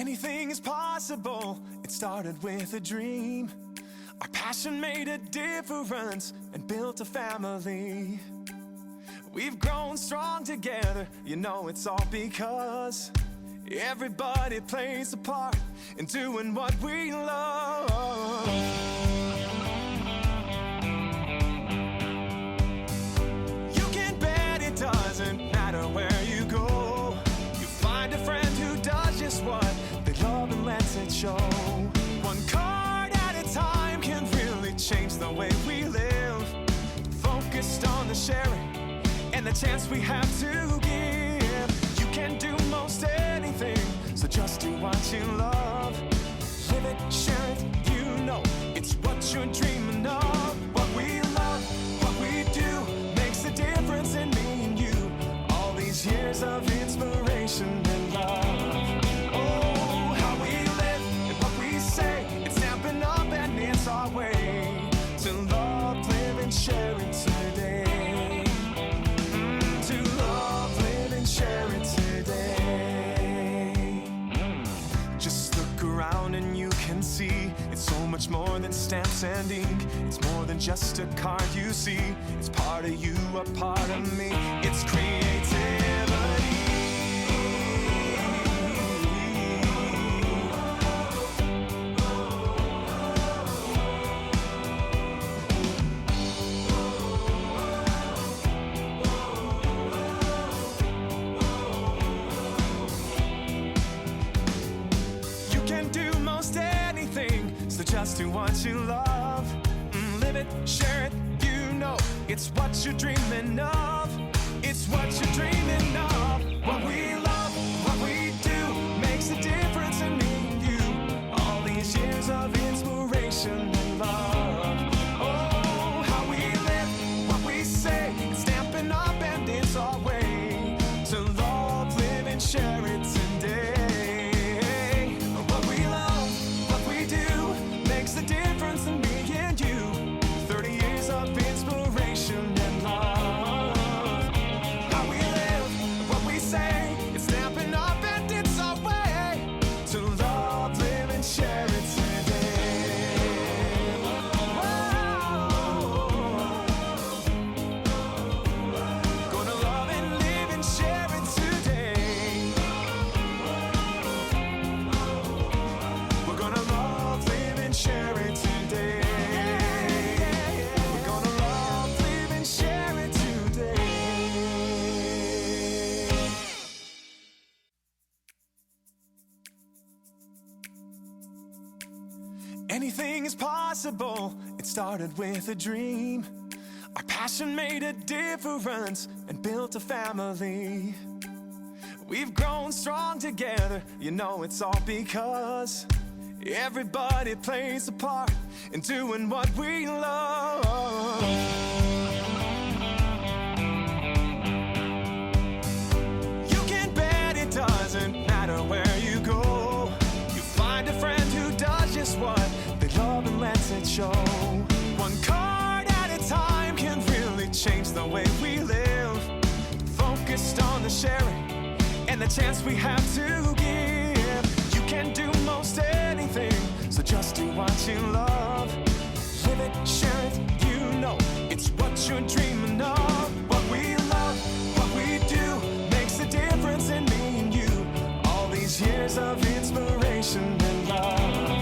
Anything is possible, it started with a dream. Our passion made a difference and built a family. We've grown strong together, you know it's all because everybody plays a part in doing what we love. You can bet it doesn't matter where you go. You find a friend who does just what they love and lets it show. One card at a time can really change the way we live. Focused on the sharing and the chance we have to give. You can do most anything, so just do what you love. Live it, share it, you know it's what you're dreaming of. What we love, what we do, makes a difference in me and you. All these years of inspiration and love. Oh, how we live and what we say, it's Stampin' Up and it's our way to love, live and share it today. Share it today. Just look around and you can see it's so much more than stamps and ink. It's more than just a card you see. It's part of you, a part of me. It's creativity. So just do what you love. Live it, share it, you know it's what you're dreaming of. It's what you're dreaming of. What we love, what we do, makes a difference in me and you. All these years of inspiration and love. Oh, how we live, what we say, it's Stampin' Up and it's our way to love, live and share it today. The difference in me and you. 30 years of inspiration and love. How we live, what we say, it's Stampin' Up and it's our way to love, live and share it today. Whoa. Gonna love and live and share it today. We're gonna love, live and share it today. We're gonna love, live and share it today. Anything is possible, it started with a dream. Our passion made a difference and built a family. We've grown strong together, you know it's all because everybody plays a part in doing what we love. You can bet it doesn't matter where you go. You find a friend who does just what they love and lets it show. One card at a time can really change the way we live. Focused on the sharing and the chance we have to give. You can do most anything, so just do what you love. Live it, share it, you know it's what you're dreaming of. What we love, what we do, makes a difference in me and you. All these years of inspiration and love.